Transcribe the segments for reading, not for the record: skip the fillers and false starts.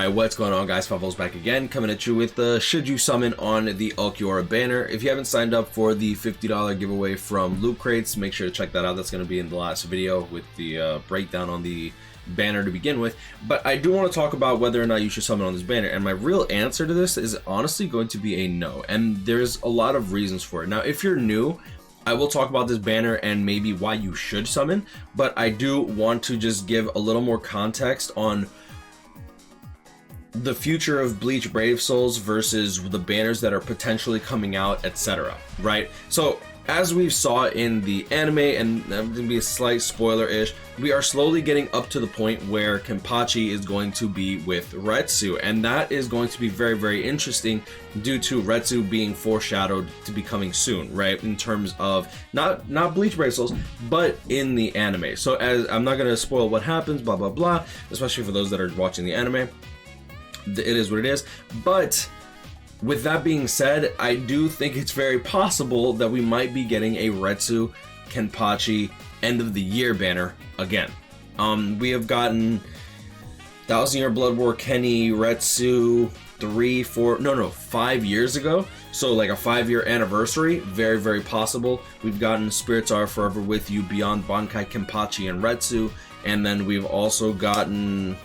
Alright, what's going on, guys? Favos back again, coming at you with the Should You Summon on the Ulquiorra banner. If you haven't signed up for the $50 giveaway from Loot Crates, make sure to check that out. That's going to be in the last video with the breakdown on the banner to begin with. But I do want to talk about whether or not you should summon on this banner, and my real answer to this is honestly going to be a no, and there's a lot of reasons for it. Now, if you're new, I will talk about this banner and maybe why you should summon, but I do want to just give a little more context on the future of Bleach Brave Souls versus the banners that are potentially coming out, etc. Right? So as we saw in the anime, and that would be a slight spoiler-ish, we are slowly getting up to the point where Kenpachi is going to be with Retsu, and that is going to be very, very interesting due to Retsu being foreshadowed to be coming soon, right? In terms of not Bleach Brave Souls, but in the anime. So as I'm not going to spoil what happens, blah blah blah, especially for those that are watching the anime. It is what it is. But with that being said, I do think it's very possible that we might be getting a Retsu Kenpachi end of the year banner again. We have gotten 1000 Year Blood War Kenny Retsu 5 years ago, so like a 5-year anniversary. Very, very possible. We've gotten Spirits Are Forever With You Beyond Bankai Kenpachi and Retsu, and then we've also gotten,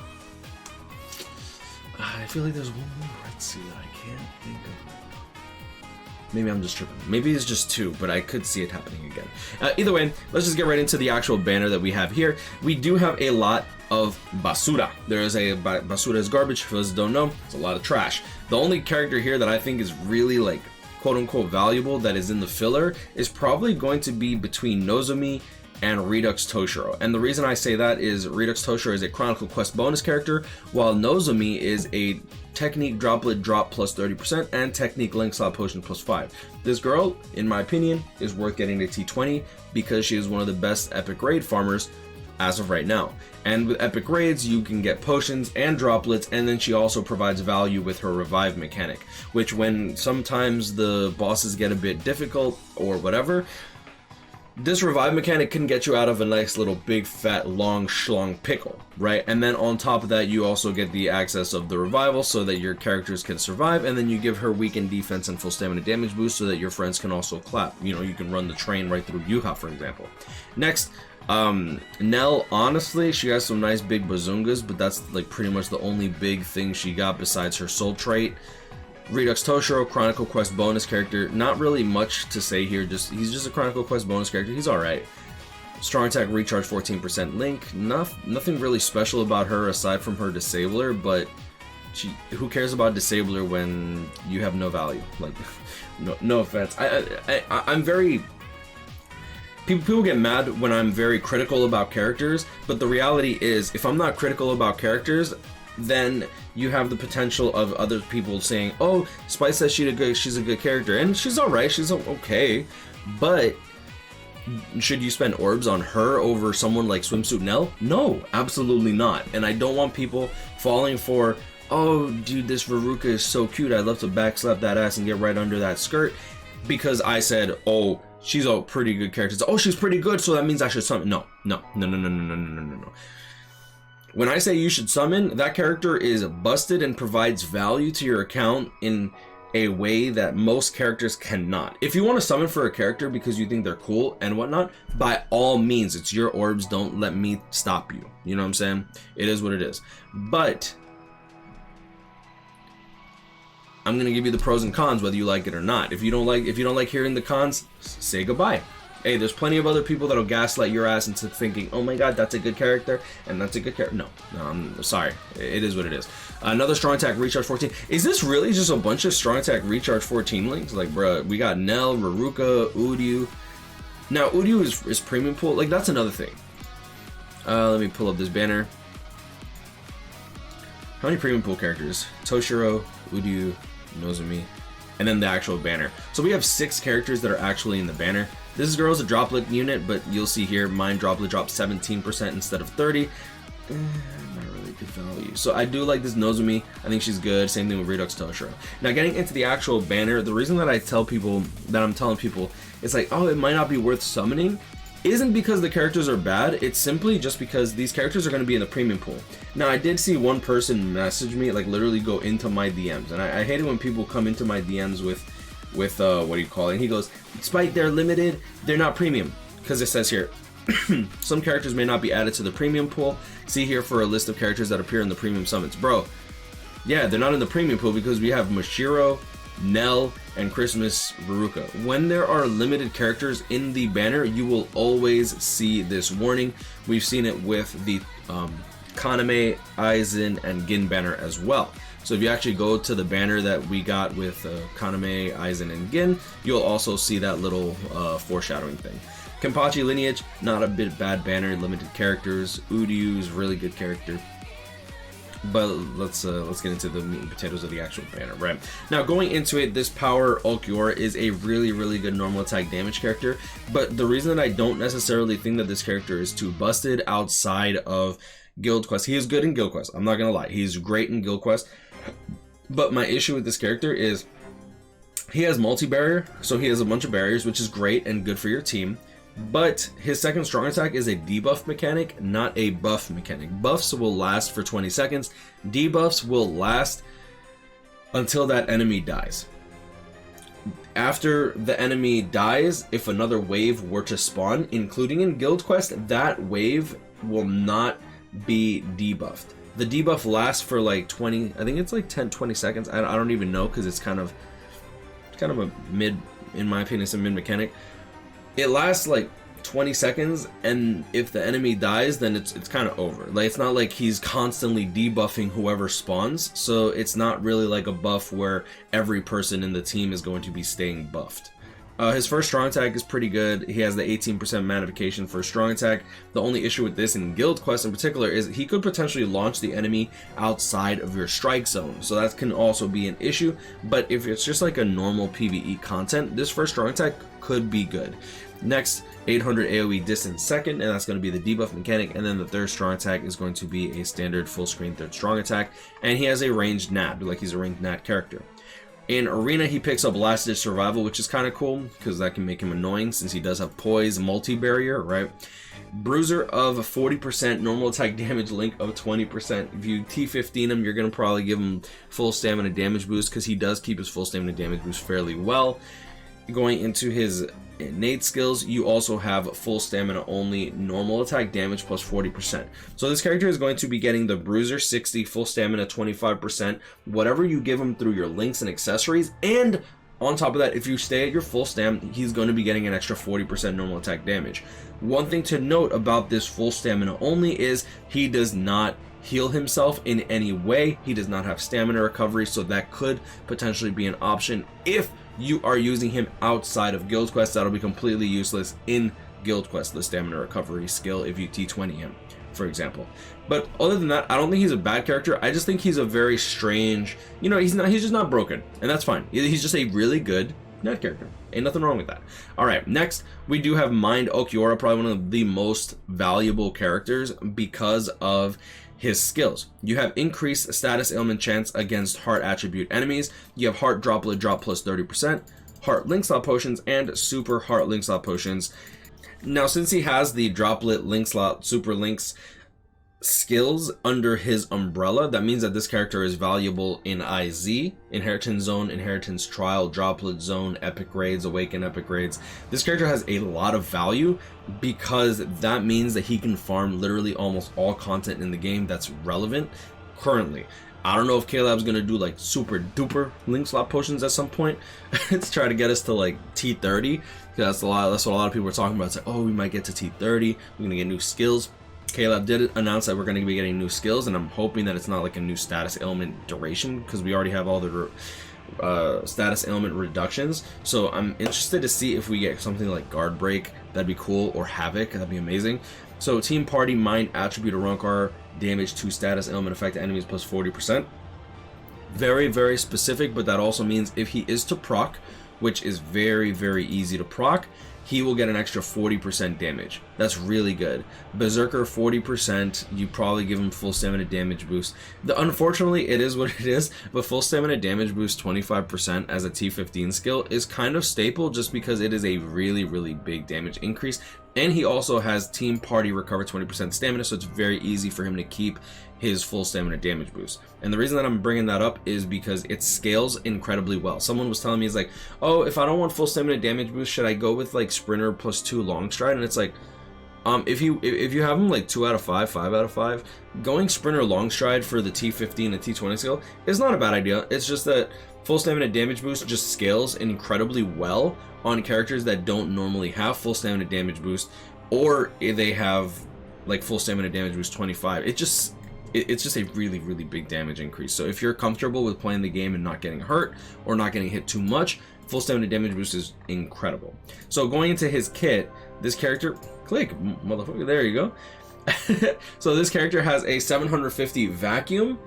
I feel like there's one more Retsu that I can't think of. Maybe I'm just tripping. Maybe it's just two, but I could see it happening again. Either way, let's just get right into the actual banner that we have here. We do have a lot of basura. There is a basura is garbage. For those who don't know, it's a lot of trash. The only character here that I think is really like quote unquote valuable that is in the filler is probably going to be between Nozomi and Redux Toshiro. And the reason I say that is Redux Toshiro is a Chronicle Quest bonus character, while Nozomi is a Technique Droplet Drop plus 30% and Technique Link Slot Potion plus 5. This girl, in my opinion, is worth getting to T20 because she is one of the best epic raid farmers as of right now. And with epic raids, you can get potions and droplets, and then she also provides value with her revive mechanic, which when sometimes the bosses get a bit difficult or whatever, this revive mechanic can get you out of a nice little big fat long schlong pickle, right? And then on top of that, you also get the access of the revival so that your characters can survive, and then you give her weakened defense and full stamina damage boost so that your friends can also clap. You know, you can run the train right through Yuha, for example. Next, Nell, honestly, she has some nice big bazungas, but that's like pretty much the only big thing she got besides her soul trait. Redux Toshiro, Chronicle Quest bonus character. Not really much to say here. He's just a Chronicle Quest bonus character. He's alright. Strong attack, recharge 14% Link. Nothing really special about her aside from her disabler, but who cares about disabler when you have no value? Like, no offense. I'm very... People get mad when I'm very critical about characters, but the reality is, if I'm not critical about characters, then you have the potential of other people saying, oh, Spice says she's a good character, and she's alright, she's okay, but should you spend orbs on her over someone like Swimsuit Nell? No, absolutely not. And I don't want people falling for, oh dude, this Veruca is so cute, I'd love to backslap that ass and get right under that skirt, because I said, oh, she's a pretty good character. Oh, she's pretty good, so that means I should summon. No. When I say you should summon, that character is busted and provides value to your account in a way that most characters cannot. If you want to summon for a character because you think they're cool and whatnot, by all means, it's your orbs. Don't let me stop you. You know what I'm saying? It is what it is. But I'm gonna give you the pros and cons, whether you like it or not. If you don't like hearing the cons, say goodbye. Hey, there's plenty of other people that'll gaslight your ass into thinking, oh my god, that's a good character, and that's a good character. No, I'm sorry. It is what it is. Another strong attack, recharge 14. Is this really just a bunch of strong attack, recharge 14 links? Like, bruh, we got Nell, Veruca, Uryu. Now, Uryu is premium pool. Like, that's another thing. Let me pull up this banner. How many premium pool characters? Toshiro, Uryu, Nozomi, and then the actual banner. So we have 6 characters that are actually in the banner. This girl is a droplet unit, but you'll see here mine droplet drops 17% instead of 30. Not really good value. So I do like this Nozomi. I think she's good. Same thing with Redux Toshiro. Now getting into the actual banner, the reason that I'm telling people it's like, oh, it might not be worth summoning, isn't because the characters are bad, it's simply just because these characters are going to be in the premium pool. Now, I did see one person message me, like literally go into my DMs, and I hate it when people come into my DMs with what do you call it? And he goes, despite they're limited, they're not premium. Because it says here, some characters may not be added to the premium pool. See here for a list of characters that appear in the premium summons. Bro, yeah, they're not in the premium pool because we have Mashiro, Nell, and Christmas Veruca. When there are limited characters in the banner, you will always see this warning. We've seen it with the Kaname, Aizen, and Gin banner as well. So if you actually go to the banner that we got with Kaname, Aizen, and Gin, you'll also see that little foreshadowing thing. Kenpachi lineage, not a bit bad banner, limited characters. Uryu's really good character. But let's get into the meat and potatoes of the actual banner, right? Now, going into it, this Power Ulquiorra is a really, really good normal attack damage character. But the reason that I don't necessarily think that this character is too busted outside of Guild Quest, he is good in Guild Quest. I'm not gonna lie, he's great in Guild Quest. But my issue with this character is he has multi-barrier, so he has a bunch of barriers, which is great and good for your team. But his second strong attack is a debuff mechanic, not a buff mechanic. Buffs will last for 20 seconds. Debuffs will last until that enemy dies. After the enemy dies, if another wave were to spawn, including in Guild Quest, that wave will not be debuffed. The debuff lasts for like 20, I think it's like 10-20 seconds. I don't even know, because it's kind of a mid, in my opinion, it's a mid mechanic. It lasts like 20 seconds, and if the enemy dies, then it's kind of over. Like, it's not like he's constantly debuffing whoever spawns, so it's not really like a buff where every person in the team is going to be staying buffed. His first strong attack is pretty good. He has the 18% magnification for strong attack. The only issue with this in Guild Quest in particular is he could potentially launch the enemy outside of your strike zone. So that can also be an issue. But if it's just like a normal PvE content, this first strong attack could be good. Next, 800 AoE distance second, and that's going to be the debuff mechanic. And then the third strong attack is going to be a standard full screen third strong attack. And he has a ranged nat, like he's a ranged nat character. In Arena, he picks up Last Ditch Survival, which is kind of cool, because that can make him annoying since he does have Poise, Multi-Barrier, right? Bruiser of 40%, normal attack damage, Link of 20%. If you T15 him, you're going to probably give him full stamina damage boost, because he does keep his full stamina damage boost fairly well. Going into his innate skills, you also have full stamina only, normal attack damage plus 40%. So this character is going to be getting the Bruiser 60, full stamina 25%, whatever you give him through your links and accessories, and on top of that, if you stay at your full stam, he's going to be getting an extra 40% normal attack damage. One thing to note about this full stamina only is he does not heal himself in any way. He does not have stamina recovery, so that could potentially be an option if you are using him outside of Guild Quest. That'll be completely useless in Guild Quest, the stamina recovery skill, if you T20 him, for example. But other than that, I don't think he's a bad character. I just think he's a very strange, he's just not broken, and that's fine. He's just a really good net character. Ain't nothing wrong with that. Alright, next we do have Mind Ulquiorra, probably one of the most valuable characters because of his skills. You have increased status ailment chance against heart attribute enemies. You have heart droplet drop plus 30%, heart link slot potions, and super heart link slot potions. Now, since he has the droplet link slot super links skills under his umbrella, that means that this character is valuable in IZ, Inheritance Zone, Inheritance Trial, Droplet Zone, Epic Raids, Awaken Epic Raids. This character has a lot of value because that means that he can farm literally almost all content in the game that's relevant currently. I don't know if Caleb's gonna do like super duper link slot potions at some point to try to get us to like T30, because that's what a lot of people are talking about. It's like, oh, we might get to T30, we're gonna get new skills. Caleb did announce that we're going to be getting new skills, and I'm hoping that it's not like a new status ailment duration, because we already have all the status ailment reductions. So I'm interested to see if we get something like Guard Break. That'd be cool, or Havoc. That'd be amazing. So Team Party Mind Attribute Arrancar, damage to status ailment affect enemies plus 40%. Very, very specific, but that also means if he is to proc, which is very, very easy to proc, he will get an extra 40% damage. That's really good. Berserker 40%, you probably give him full stamina damage boost. Unfortunately, it is what it is, but full stamina damage boost 25% as a T15 skill is kind of staple, just because it is a really, really big damage increase. And he also has Team Party recover 20% stamina, so it's very easy for him to keep his full stamina damage boost. And the reason that I'm bringing that up is because it scales incredibly well. Someone was telling me, is like, oh, if I don't want full stamina damage boost, should I go with like Sprinter plus 2 long stride? And it's like, if you have them like 2 out of 5, 5 out of 5, going Sprinter long stride for the T15 and T20 skill is not a bad idea. It's just that full stamina damage boost just scales incredibly well on characters that don't normally have full stamina damage boost, or they have like full stamina damage boost 25. It's just a really big damage increase. So if you're comfortable with playing the game and not getting hurt or not getting hit too much, full stamina damage boost is incredible. So going into his kit, this character, click, motherfucker, there you go. So this character has a 750 vacuum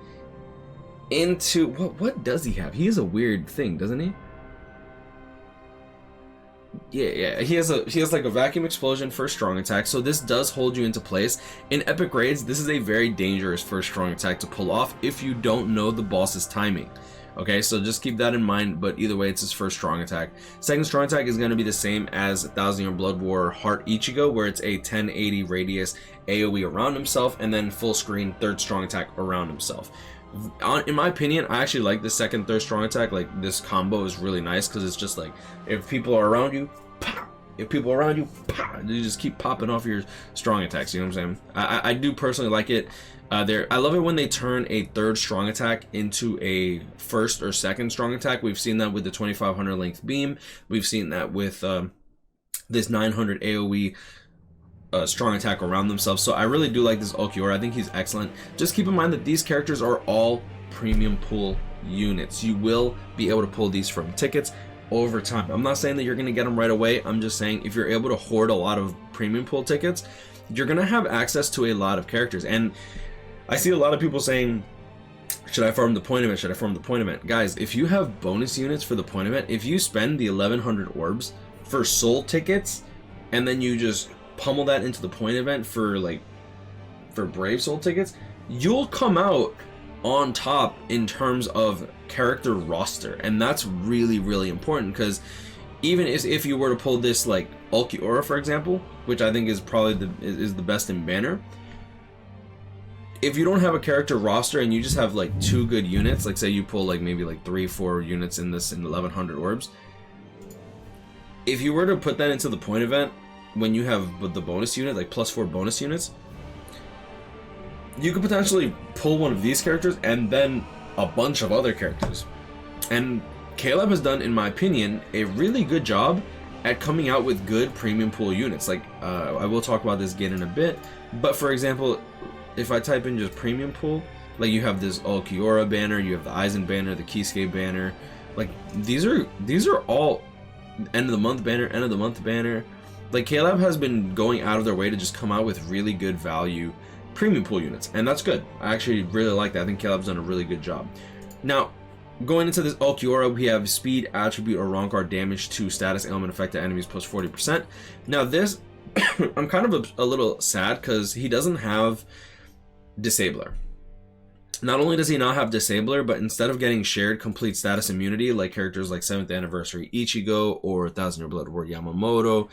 into, what does he have? He has a weird thing, doesn't he? Yeah, he has like a vacuum explosion for strong attack, so this does hold you into place. In epic raids, this is a very dangerous first strong attack to pull off if you don't know the boss's timing. Okay, so just keep that in mind, but either way, it's his first strong attack. Second strong attack is going to be the same as 1000 Year Blood War Heart Ichigo, where it's a 1080 radius AoE around himself, and then full screen third strong attack around himself. In my opinion, I actually like the second, third strong attack. Like, this combo is really nice because it's just like, if people are around you, pop. If people are around you, pop. You just keep popping off your strong attacks. You know what I'm saying? I do personally like it. I love it when they turn a third strong attack into a first or second strong attack. We've seen that with the 2500 length beam. We've seen that with this 900 AoE. Strong attack around themselves. So I really do like this Ulquiorra. I think he's excellent. Just keep in mind that these characters are all premium pool units. You will be able to pull these from tickets over time. I'm not saying that you're going to get them right away. I'm just saying if you're able to hoard a lot of premium pool tickets, you're going to have access to a lot of characters. And I see a lot of people saying, should I farm the point event? Should I farm the point event? Guys, if you have bonus units for the point event, if you spend the 1100 orbs for soul tickets and then you just pummel that into the point event for Brave Soul tickets, you'll come out on top in terms of character roster. And that's really important, because even if you were to pull this like Ulquiorra, for example, which I think is probably the best in banner, if you don't have a character roster and you just have like 2 good units, like say you pull like maybe like 3-4 units in 1100 orbs, if you were to put that into the point event when you have the bonus unit, like +4 bonus units, you could potentially pull one of these characters and then a bunch of other characters. And Caleb has done, in my opinion, a really good job at coming out with good premium pool units. Like, I will talk about this again in a bit, but for example, if I type in just premium pool, like you have this Ulquiorra banner, you have the Aizen banner, the Kisuke banner, like these are all end of the month banner. Like, Caleb has been going out of their way to just come out with really good value premium pool units, and that's good. I actually really like that. I think Caleb's done a really good job. Now, going into this Ulquiorra, we have speed, attribute, or Rancor damage to status ailment affected enemies plus 40%. Now this, I'm kind of a little sad because he doesn't have Disabler. Not only does he not have Disabler, but instead of getting shared complete status immunity like characters like 7th Anniversary Ichigo or 1000 Year Blood War Yamamoto,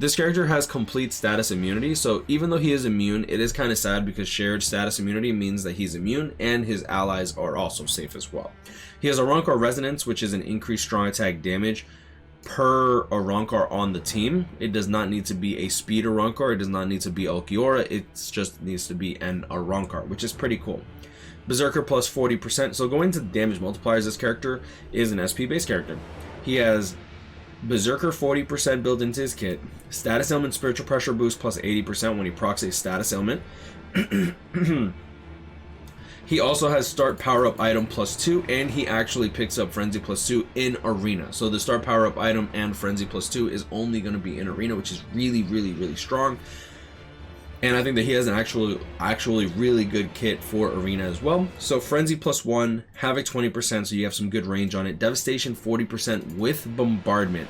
this character has complete status immunity. So even though he is immune, it is kind of sad because shared status immunity means that he's immune and his allies are also safe as well. He has a Rancor Resonance, which is an increased strong attack damage per a Rancor on the team. It does not need to be a speed Rancor. It does not need to be Ulquiorra. It just needs to be a Rancor, which is pretty cool. Berserker plus 40%. So going to damage multipliers, this character is an SP based character. He has Berserker 40% built into his kit, status ailment spiritual pressure boost plus 80% when he procs a status ailment. He also has start power up item plus 2, and he actually picks up frenzy plus 2 in arena. So the start power up item and frenzy plus 2 is only going to be in arena, which is really strong. And I think that he has an actually really good kit for arena as well. So frenzy plus 1, havoc 20%, so you have some good range on it. Devastation 40% with bombardment.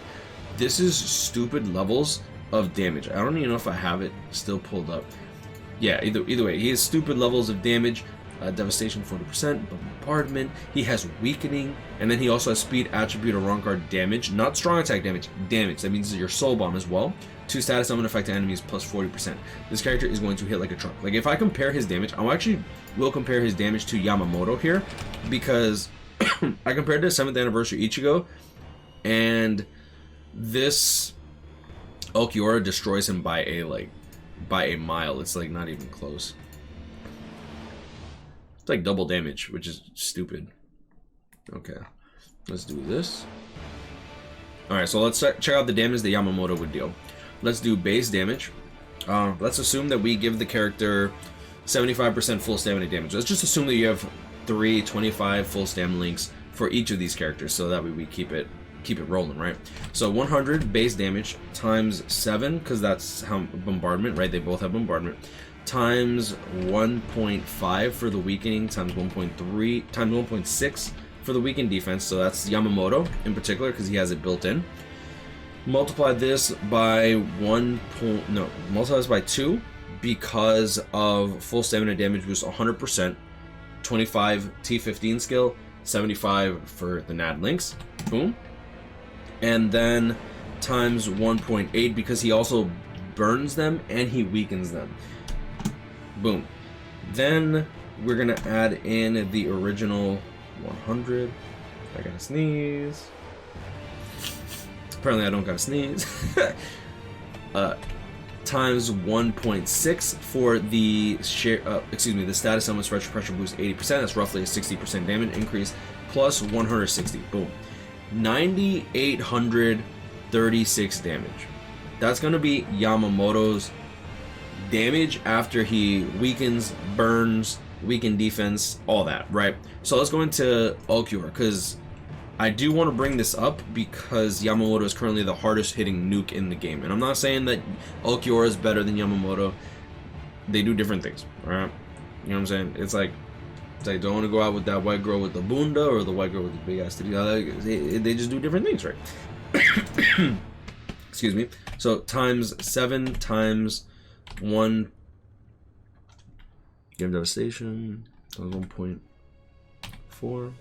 This is stupid levels of damage. I don't even know if I have it still pulled up. Yeah, either way, he has stupid levels of damage. Devastation 40%, bombardment. He has weakening, and then he also has speed attribute or wrong guard damage, not strong attack damage, damage. That means your soul bomb as well. 2 status summon effect to enemies plus 40%. This character is going to hit like a truck. Like if I compare his damage, I will compare his damage to Yamamoto here, because I compared to 7th anniversary Ichigo, and this Ulquiorra destroys him by a mile. It's like not even close. It's like double damage, which is stupid. Okay, let's do this. Alright, so let's check out the damage that Yamamoto would deal. Let's do base damage. Let's assume that we give the character 75% full stamina damage. Let's just assume that you have 325 full stamina links for each of these characters, so that way we keep it rolling, right? So 100 base damage times 7, because that's how bombardment, right? They both have bombardment. Times 1.5 for the weakening, times 1.3, times 1.6 for the weakened defense. So that's Yamamoto in particular, because he has it built in. Multiply this by multiply this by 2, because of full stamina damage boost 100%, 25 T15 skill, 75 for the NAD links. Boom. And then times 1.8, because he also burns them and he weakens them. Boom. Then we're gonna add in the original 100. I gotta sneeze. Apparently I don't gotta sneeze. Times 1.6 for the the status summon stretch pressure boost 80%. That's roughly a 60% damage increase, plus 160. Boom. 9,836 damage. That's gonna be Yamamoto's damage after he weakens, burns, weaken defense, all that, right? So let's go into Ulquiorra, because I do want to bring this up because Yamamoto is currently the hardest hitting nuke in the game. And I'm not saying that Ulquiorra is better than Yamamoto. They do different things, alright? You know what I'm saying? It's like don't want to go out with that white girl with the bunda or the white girl with the big ass titty. They just do different things, right? Excuse me. So times 7 times 1. Game devastation. Times 1.4.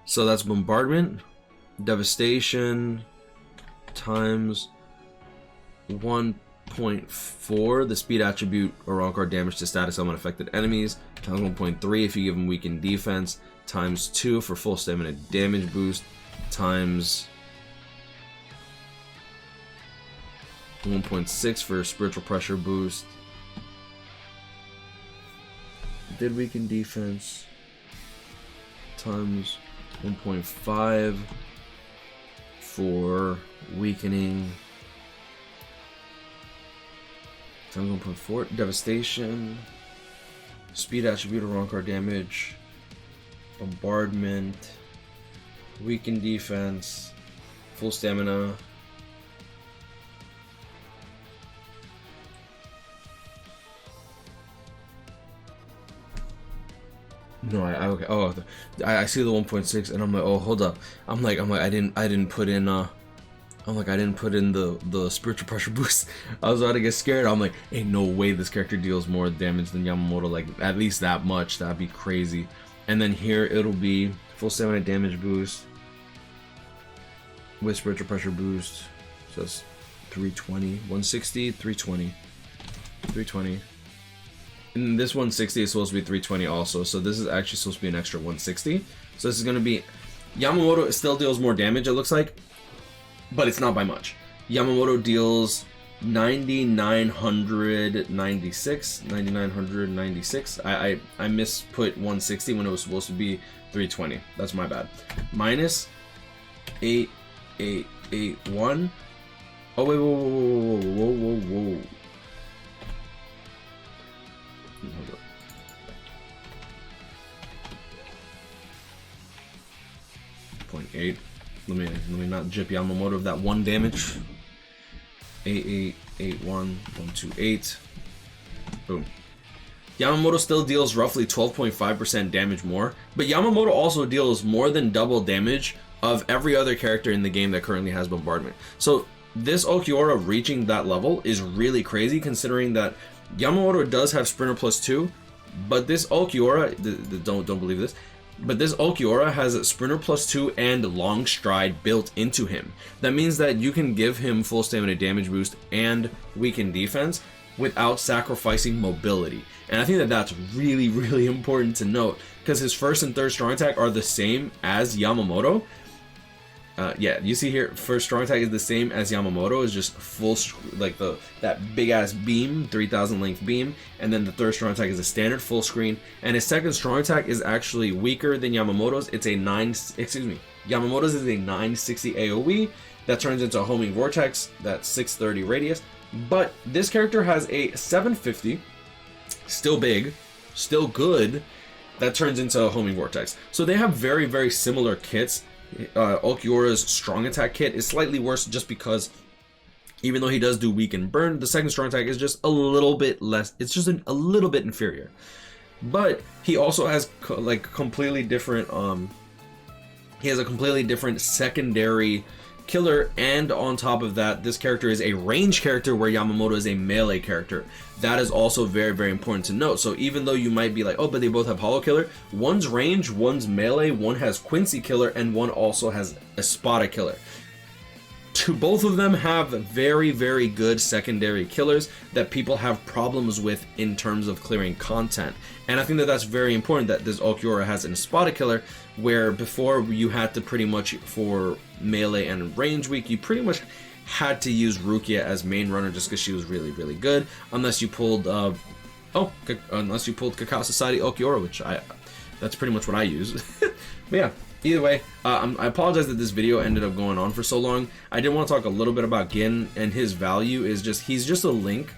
So that's bombardment, devastation times 1.4, the speed attribute or wrong card damage to status element affected enemies, times 1.3 if you give them weakened defense, times 2 for full stamina damage boost, times 1.6 for spiritual pressure boost. Did weaken defense, times 1.5 for weakening, times 1.4 devastation, speed attribute or wrong card damage, bombardment, weakened defense, full stamina. No, okay. Oh, I see the 1.6, and I'm like, oh, hold up. I'm like, I didn't put in the spiritual pressure boost. I was about to get scared. I'm like, ain't no way this character deals more damage than Yamamoto. Like at least that much. That'd be crazy. And then here it'll be full stamina damage boost with spiritual pressure boost. So it's 320, 160, 320, 320. And this 160 is supposed to be 320 also, so this is actually supposed to be an extra 160. So this is going to be... Yamamoto still deals more damage, it looks like, but it's not by much. Yamamoto deals 9,996. I misput 160 when it was supposed to be 320. That's my bad. Minus 881. Oh, wait, whoa. Hold up. .8. Let me not jip Yamamoto of that 1 damage. 8881 Boom. Yamamoto still deals roughly 12.5% damage more, but Yamamoto also deals more than double damage of every other character in the game that currently has bombardment. So this Ulquiorra reaching that level is really crazy, considering that Yamamoto does have Sprinter plus 2, But this Ulquiorra, don't believe this, but this Ulquiorra has a Sprinter +2 and Long Stride built into him. That means that you can give him full stamina damage boost and weaken defense without sacrificing mobility. And I think that that's really, really important to note, because his first and third strong attack are the same as Yamamoto. Yeah, you see here, first strong attack is the same as Yamamoto, is just full, like that big ass beam, 3000 length beam, and then the third strong attack is a standard full screen, and his second strong attack is actually weaker than Yamamoto's. It's a Yamamoto's is a 960 AoE that turns into a homing vortex, that's 630 radius, but this character has a 750, still big, still good, that turns into a homing vortex. So they have very, very similar kits. Ulquiorra's strong attack kit is slightly worse just because even though he does do weak and burn, the second strong attack is just a little bit less, it's just a little bit inferior. But he also has like completely different he has a completely different secondary killer, and on top of that, this character is a range character where Yamamoto is a melee character. That is also very, very important to note. So even though you might be like, oh, but they both have Hollow Killer, one's range, one's melee, one has Quincy Killer, and one also has Espada Killer. Both of them have very, very good secondary killers that people have problems with in terms of clearing content. And I think that that's very important, that this Ulquiorra has an Espada Killer, where before you had to pretty much, for melee and range weak, you pretty much had to use Rukia as main runner just because she was really, really good, unless you pulled unless you pulled Cacao Society Ulquiorra, which that's pretty much what I use. But yeah, either way, I apologize that this video ended up going on for so long. I did want to talk a little bit about Gin, and his value is just, he's just a Link,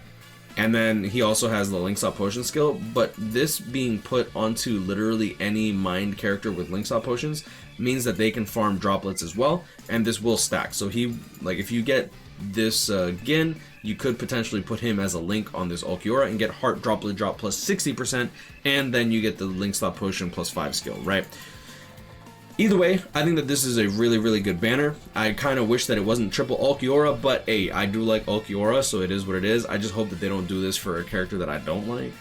and then he also has the Linkstop Potion skill, but this being put onto literally any mind character with Linkstop Potions means that they can farm droplets as well, and this will stack. So he, like, if you get this Gin, you could potentially put him as a Link on this Ulquiorra and get Heart Droplet Drop plus 60%, and then you get the Linkstop Potion plus 5 skill, right? Either way, I think that this is a really, really good banner. I kind of wish that it wasn't triple Ulquiorra, but hey, I do like Ulquiorra, so it is what it is. I just hope that they don't do this for a character that I don't like.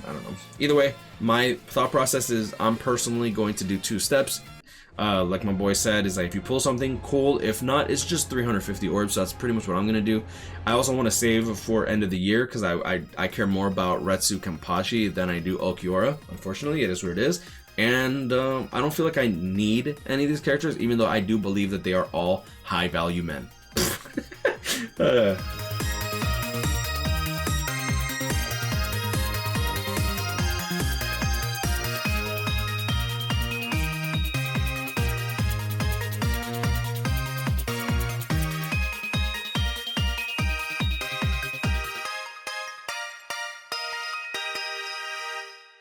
I don't know. Either way, my thought process is I'm personally going to do 2 steps. Like my boy said, is like, if you pull something, cool. If not, it's just 350 orbs, so that's pretty much what I'm going to do. I also want to save for end of the year, because I care more about Retsu Kenpachi than I do Ulquiorra. Unfortunately, it is what it is. And I don't feel like I need any of these characters, even though I do believe that they are all high value men.